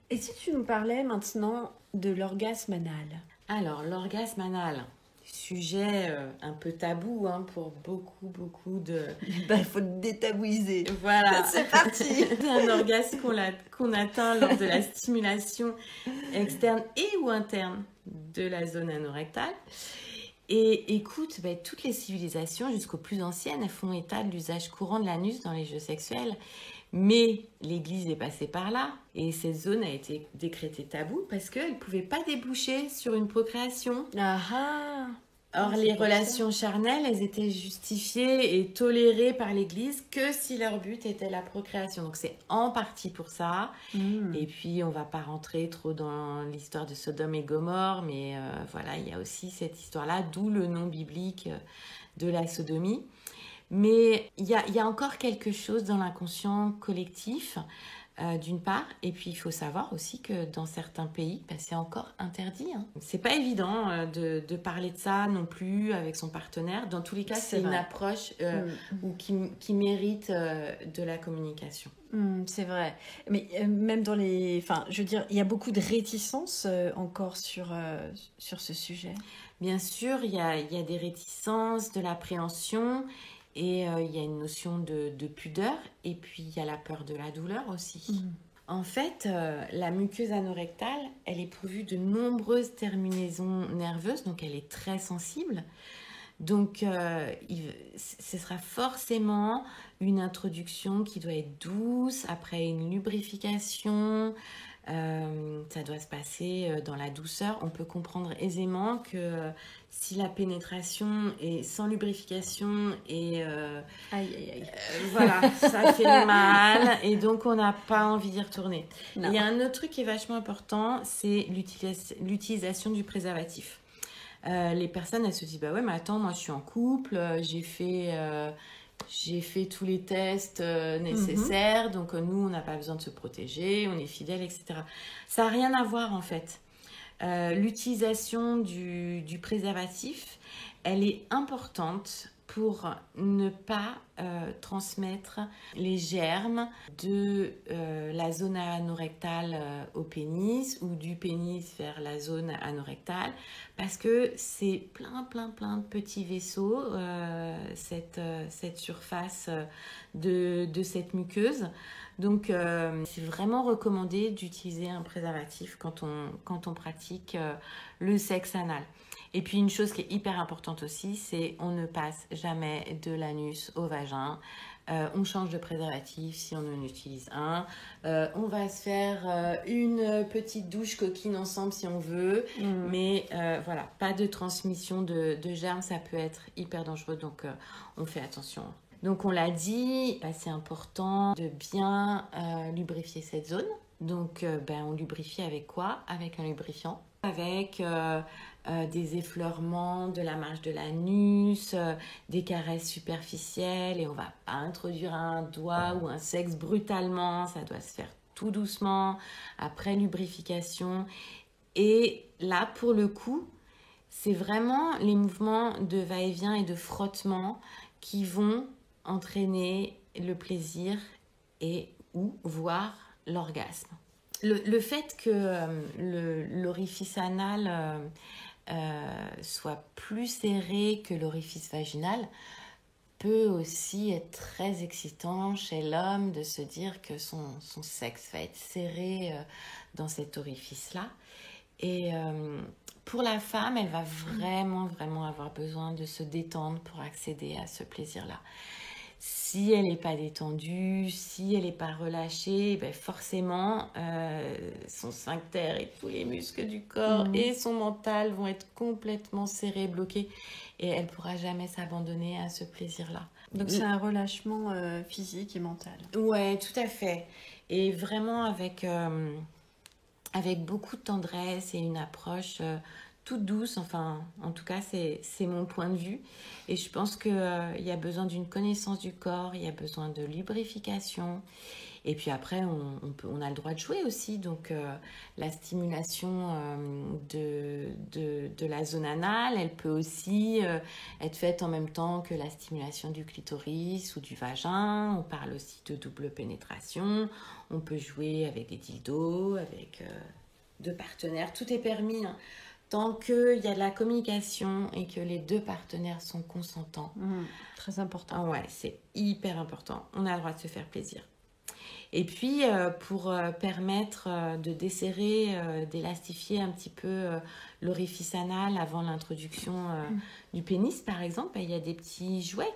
Et si tu nous parlais maintenant de l'orgasme anal? Alors, l'orgasme anal, sujet un peu tabou pour beaucoup de... Il faut le détabouiser. Voilà. C'est parti. C'est un orgasme qu'on atteint lors de la stimulation externe et ou interne de la zone anorectale. Et écoute, toutes les civilisations, jusqu'aux plus anciennes, elles font état de l'usage courant de l'anus dans les jeux sexuels. Mais l'Église est passée par là et cette zone a été décrétée taboue parce qu'elle ne pouvait pas déboucher sur une procréation. Or, les relations charnelles, elles étaient justifiées et tolérées par l'Église que si leur but était la procréation. Donc, c'est en partie pour ça. Et puis, on ne va pas rentrer trop dans l'histoire de Sodome et Gomorrhe, mais voilà, il y a aussi cette histoire-là, d'où le nom biblique de la sodomie. Mais il y a encore quelque chose dans l'inconscient collectif, d'une part. Et puis, il faut savoir aussi que dans certains pays, c'est encore interdit. C'est pas évident de parler de ça non plus avec son partenaire. Dans tous les cas, c'est une approche qui mérite de la communication. C'est vrai. Mais même dans les... Enfin, je veux dire, il y a beaucoup de réticences encore sur ce sujet. Bien sûr, il y a des réticences, de l'appréhension... Et il y a une notion de pudeur, et puis il y a la peur de la douleur aussi. En fait, la muqueuse anorectale, elle est pourvue de nombreuses terminaisons nerveuses, donc elle est très sensible. Donc, ce sera forcément une introduction qui doit être douce, après une lubrification. Ça doit se passer dans la douceur. On peut comprendre aisément que si la pénétration est sans lubrification et voilà, ça fait mal et donc on n'a pas envie d'y retourner. Il y a un autre truc qui est vachement important, c'est l'utilisation du préservatif. Les personnes, elles se disent bah ouais, mais attends, moi je suis en couple, j'ai fait tous les tests nécessaires, donc nous on n'a pas besoin de se protéger, on est fidèles, etc. Ça n'a rien à voir en fait. L'utilisation du préservatif, elle est importante pour ne pas transmettre les germes de la zone anorectale au pénis ou du pénis vers la zone anorectale parce que c'est plein de petits vaisseaux, cette surface de cette muqueuse. Donc, c'est vraiment recommandé d'utiliser un préservatif quand on pratique le sexe anal. Et puis, une chose qui est hyper importante aussi, c'est on ne passe jamais de l'anus au vagin. On change de préservatif si on en utilise un. On va se faire une petite douche coquine ensemble si on veut. Mais voilà, pas de transmission de germes, ça peut être hyper dangereux. Donc, on fait attention. Donc on l'a dit, c'est important de bien lubrifier cette zone. Donc on lubrifie avec quoi? Avec un lubrifiant. Avec des effleurements de la marge de l'anus, des caresses superficielles. Et on ne va pas introduire un doigt ou un sexe brutalement. Ça doit se faire tout doucement, après lubrification. Et là, pour le coup, c'est vraiment les mouvements de va-et-vient et de frottement qui vont entraîner le plaisir et ou voire l'orgasme. Le fait que l'orifice anal soit plus serré que l'orifice vaginal peut aussi être très excitant chez l'homme de se dire que son sexe va être serré dans cet orifice-là. Et pour la femme, elle va vraiment avoir besoin de se détendre pour accéder à ce plaisir-là. Si elle n'est pas détendue, si elle n'est pas relâchée, forcément, son sphincter et tous les muscles du corps et son mental vont être complètement serrés, bloqués. Et elle ne pourra jamais s'abandonner à ce plaisir-là. Donc c'est un relâchement physique et mental. Ouais, tout à fait. Et vraiment avec beaucoup de tendresse et une approche toute douce. Enfin, en tout cas, c'est mon point de vue. Et je pense qu'il y a besoin d'une connaissance du corps, il y a besoin de lubrification. Et puis après, on a le droit de jouer aussi. Donc, la stimulation de la zone anale, elle peut aussi être faite en même temps que la stimulation du clitoris ou du vagin. On parle aussi de double pénétration. On peut jouer avec des dildos, avec deux partenaires. Tout est permis, hein, tant qu'il y a de la communication et que les deux partenaires sont consentants. Très important. Ah ouais, c'est hyper important. On a le droit de se faire plaisir. Et puis, pour permettre de desserrer, d'élastifier un petit peu l'orifice anal avant l'introduction du pénis, par exemple, il y a des petits jouets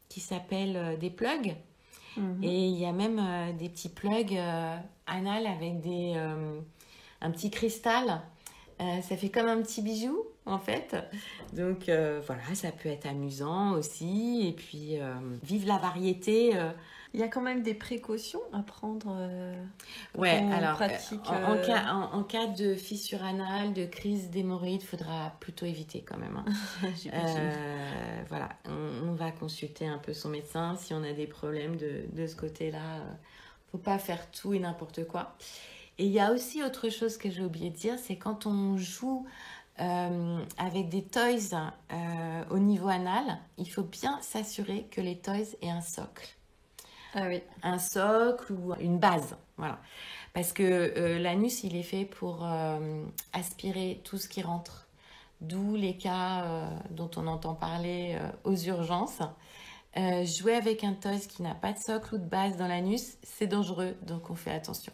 qui s'appellent des plugs. Et il y a même des petits plugs anal avec un petit cristal. Ça fait comme un petit bijou, en fait. Donc, voilà, ça peut être amusant aussi. Et puis, vive la variété. Il y a quand même des précautions à prendre quand Ouais, on alors, pratique. en cas de fissure anale, de crise d'hémorroïde, il faudra plutôt éviter quand même, hein. J'imagine. Voilà, on va consulter un peu son médecin si on a des problèmes de ce côté-là. Faut pas faire tout et n'importe quoi. Et il y a aussi autre chose que j'ai oublié de dire, c'est quand on joue avec des toys au niveau anal, il faut bien s'assurer que les toys aient un socle. Ah oui. Un socle ou une base, voilà. Parce que l'anus, il est fait pour aspirer tout ce qui rentre. D'où les cas dont on entend parler aux urgences. Jouer avec un toys qui n'a pas de socle ou de base dans l'anus, c'est dangereux, donc on fait attention.